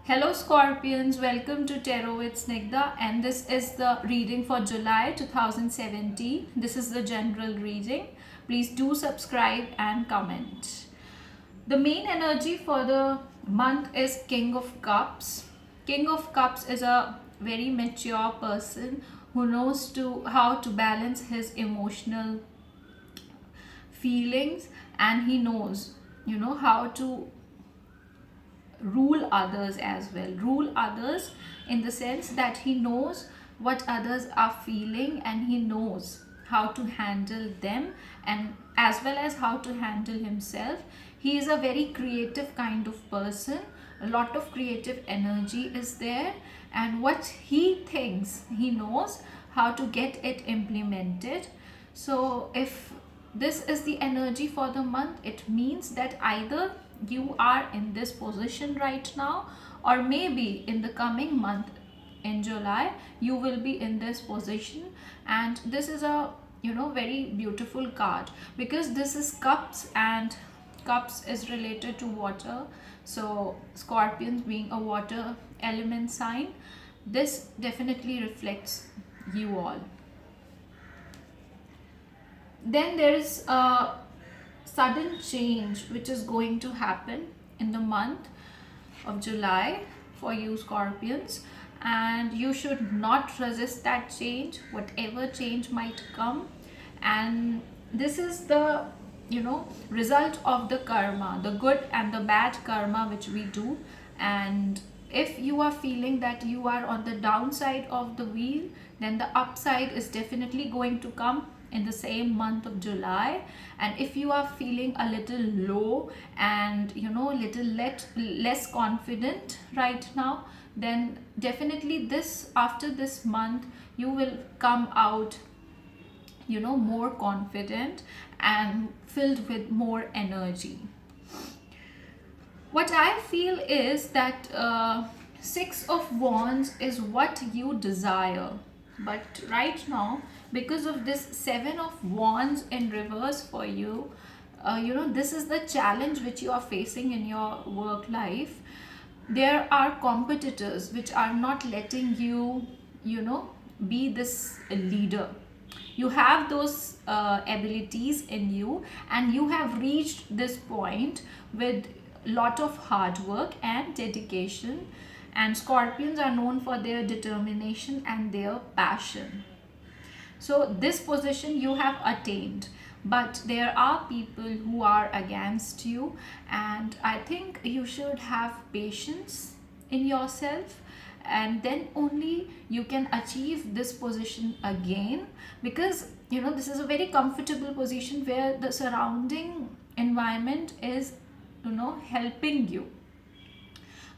Hello Scorpions, welcome to Tarot with Snigdha, and this is the reading for July 2017. This is the general reading. Please do subscribe and comment. The main energy for the month is King of Cups. King of Cups is a very mature person who knows how to balance his emotional feelings, and he knows how to rule others as well. Rule others in the sense that he knows what others are feeling, and he knows how to handle them, and as well as how to handle himself. He is a very creative kind of person. A lot of creative energy is there, and what he thinks, he knows how to get it implemented. So if this is the energy for the month, it means that either you are in this position right now, or maybe in the coming month in July you will be in this position. And this is a very beautiful card, because this is cups, and cups is related to water. So Scorpions being a water element sign, this definitely reflects you all. Then there is a sudden change which is going to happen in the month of July for you Scorpions, and you should not resist that change, whatever change might come. And this is the result of the karma, the good and the bad karma which we do. And if you are feeling that you are on the downside of the wheel, then the upside is definitely going to come in the same month of July. And if you are feeling a little low and little less confident right now, then definitely this after this month you will come out more confident and filled with more energy. What I feel is that Six of Wands is what you desire, but right now, because of this Seven of Wands in reverse for you, this is the challenge which you are facing in your work life. There are competitors which are not letting you be this leader. You have those abilities in you, and you have reached this point with lot of hard work and dedication. And Scorpions are known for their determination and their passion. So this position you have attained, but there are people who are against you, and I think you should have patience in yourself, and then only you can achieve this position again. Because this is a very comfortable position where the surrounding environment is helping you.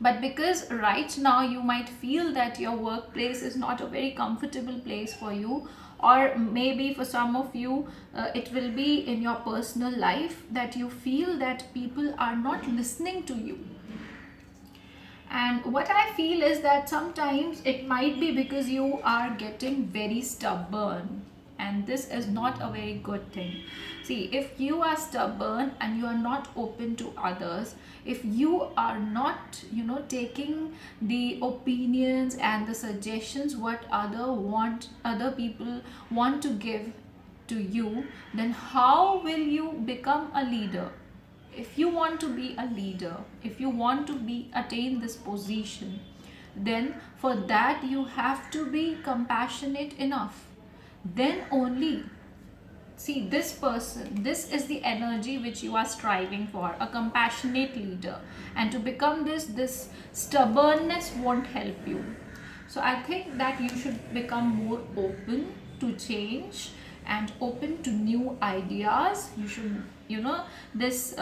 But because right now you might feel that your workplace is not a very comfortable place for you, or maybe for some of you it will be in your personal life that you feel that people are not listening to you. And what I feel is that sometimes it might be because you are getting very stubborn, and this is not a very good thing. See, if you are stubborn and you are not open to others, if you are not taking the opinions and the suggestions what other people want to give to you, then how will you become a leader? If you want to be a leader, if you want to be attain this position, then for that you have to be compassionate enough. Then only, see, this person, this is the energy which you are striving for, a compassionate leader. And to become this stubbornness won't help you. So I think that you should become more open to change and open to new ideas. You should this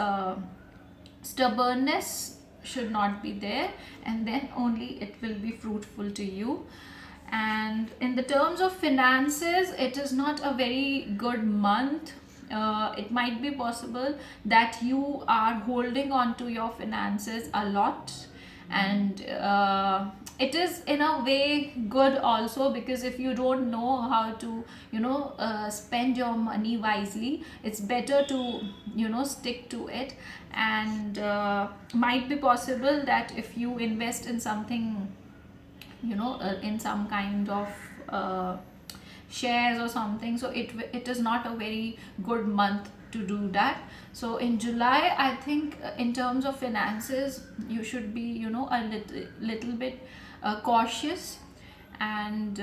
stubbornness should not be there, and then only it will be fruitful to you. And in the terms of finances, it is not a very good month. It might be possible that you are holding on to your finances a lot, And it is in a way good also, because if you don't know how to spend your money wisely, it's better to stick to it. And might be possible that if you invest in something, in some kind of uh, shares or something, so it is not a very good month to do that. So in July, I think in terms of finances, you should be a little bit cautious. And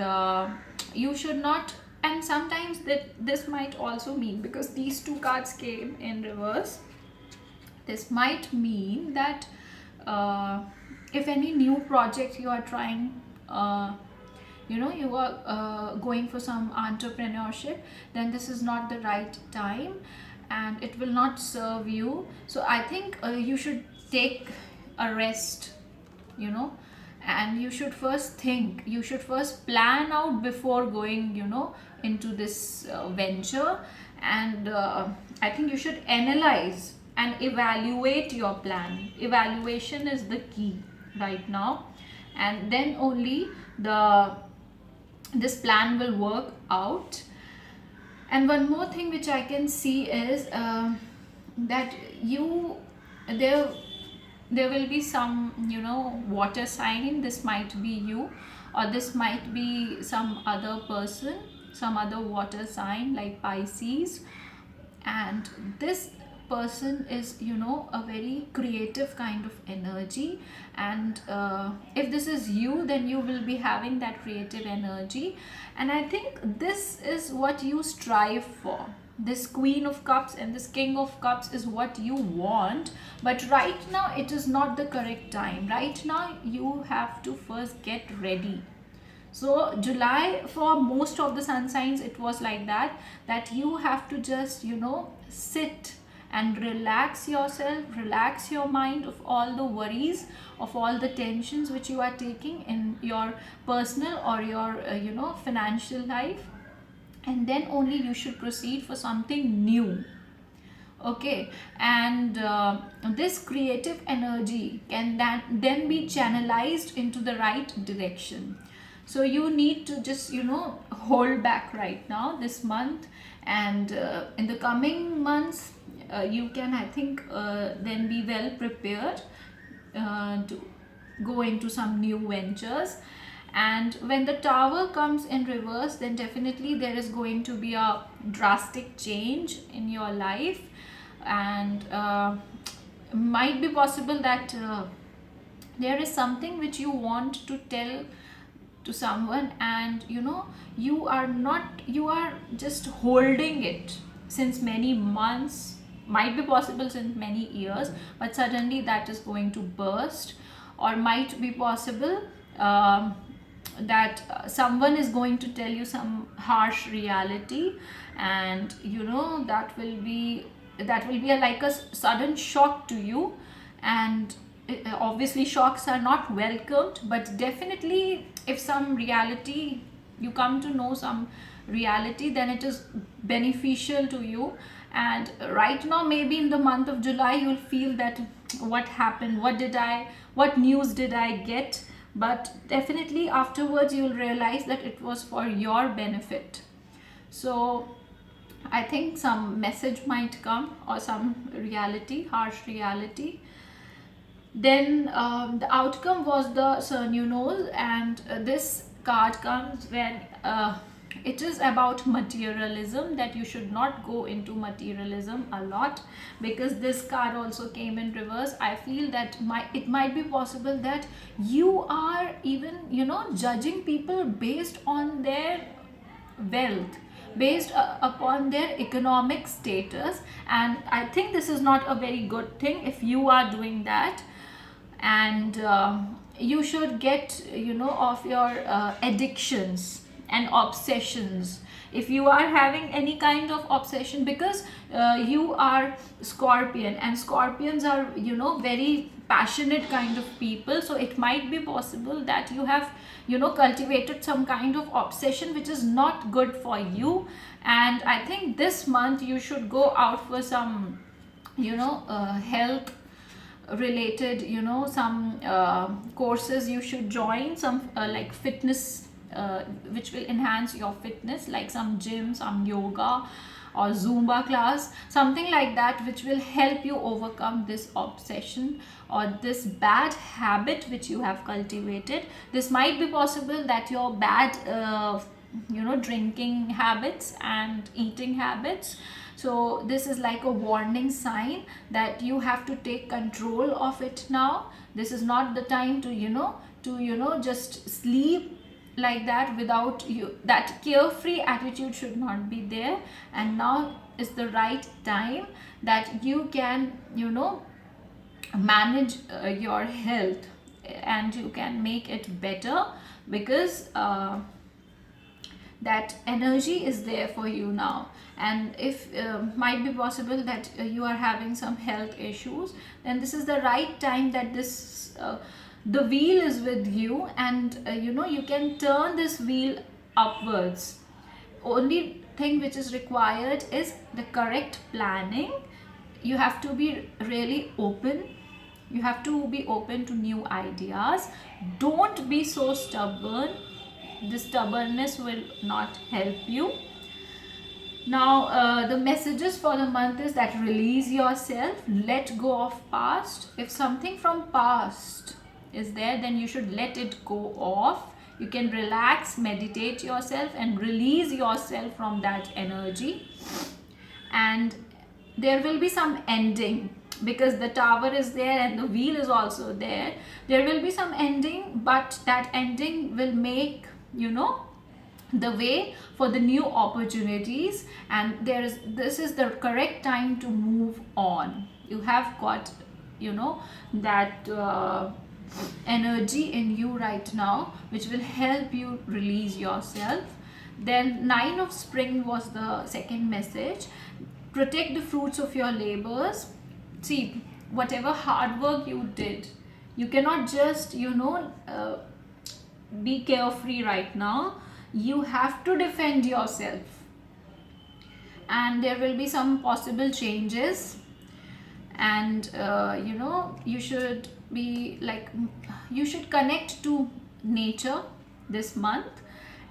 you should not. And sometimes that this might also mean, because these two cards came in reverse, this might mean that if any new project you are trying, you are going for some entrepreneurship, then this is not the right time, and it will not serve you. So I think you should take a rest, you know and you should first plan out before going into this venture. And I think you should analyze and evaluate your plan. Evaluation is the key right now, and then only the this plan will work out. And one more thing which I can see is that you there there will be some water sign. This might be you, or this might be some other person, some other water sign like Pisces. And this person is a very creative kind of energy. And if this is you, then you will be having that creative energy. And I think this is what you strive for. This Queen of Cups and this King of Cups is what you want. But right now it is not the correct time. Right now you have to first get ready. So July, for most of the sun signs, it was like that you have to just sit and relax yourself, relax your mind of all the worries, of all the tensions which you are taking in your personal or your financial life. And then only you should proceed for something new. Okay. And this creative energy can then be channelized into the right direction. So you need to just hold back right now this month. And in the coming months, you can, I think, then be well prepared to go into some new ventures. And when the Tower comes in reverse, then definitely there is going to be a drastic change in your life. And might be possible that there is something which you want to tell to someone, and you are just holding it since many months, might be possible since many years, but suddenly that is going to burst. Or might be possible that someone is going to tell you some harsh reality. And that will be like a sudden shock to you. And obviously shocks are not welcomed, but definitely if some reality, you come to know some reality, then it is beneficial to you. And right now, maybe in the month of July, you'll feel that what happened, what news did I get. But definitely afterwards you'll realize that it was for your benefit. So I think some message might come, or some reality, harsh reality. Then the outcome was the Sun, and this card comes when it is about materialism, that you should not go into materialism a lot, because this card also came in reverse. I feel that it might be possible that you are even judging people based on their wealth, based upon their economic status. And I think this is not a very good thing if you are doing that. And you should get off your addictions and obsessions. If you are having any kind of obsession, because you are Scorpion, and Scorpions are very passionate kind of people, so it might be possible that you have cultivated some kind of obsession which is not good for you. And I think this month you should go out for some health related, some courses you should join, some like fitness, which will enhance your fitness, like some gym, some yoga or Zumba class, something like that, which will help you overcome this obsession or this bad habit which you have cultivated. This might be possible that your bad drinking habits and eating habits. So this is like a warning sign that you have to take control of it now. This is not the time to just sleep like that without you. That carefree attitude should not be there, and now is the right time that you can manage your health, and you can make it better, because that energy is there for you now. And if might be possible that you are having some health issues, then this is the right time that this the wheel is with you, and you can turn this wheel upwards. Only thing which is required is the correct planning. You have to be really open. You have to be open to new ideas. Don't be so stubborn. This stubbornness will not help you. Now the messages for the month is that release yourself, let go of past. If something from past is there, then you should let it go off. You can relax, meditate yourself and release yourself from that energy. And there will be some ending, because the tower is there and the wheel is also there. There will be some ending, but that ending will make the way for the new opportunities, and this is the correct time to move on. You have got that energy in you right now, which will help you release yourself. Then 9 of spring was the second message. Protect the fruits of your labors. See, whatever hard work you did, you cannot just be carefree right now. You have to defend yourself, and there will be some possible changes. And you should be like, you should connect to nature this month,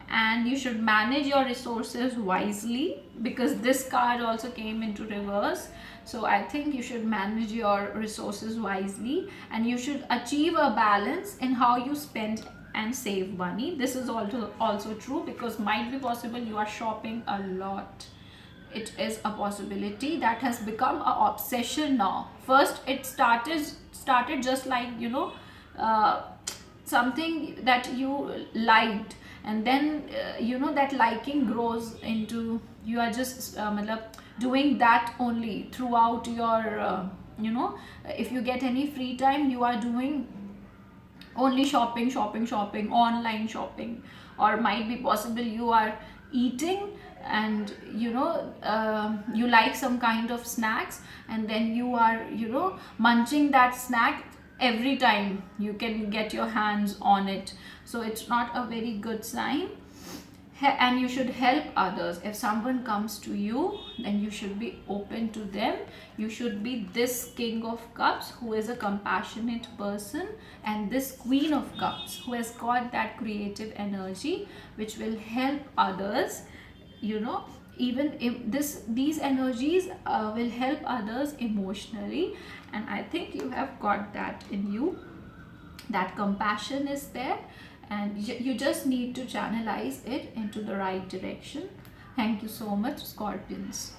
and you should manage your resources wisely, because this card also came into reverse. So I think you should manage your resources wisely, and you should achieve a balance in how you spend and save money. This is also true, because might be possible you are shopping a lot. It is a possibility that has become an obsession now. First it started just like something that you liked, and then that liking grows into, you are just doing that only throughout your if you get any free time, you are doing only shopping, online shopping. Or might be possible you are eating, and you like some kind of snacks, and then you are munching that snack every time you can get your hands on it. So it's not a very good sign. And you should help others. If someone comes to you, then you should be open to them. You should be this King of Cups, who is a compassionate person, and this Queen of Cups, who has got that creative energy which will help others. Even if these energies will help others emotionally, and I think you have got that in you. That compassion is there, and you just need to channelize it into the right direction. Thank you so much, Scorpions.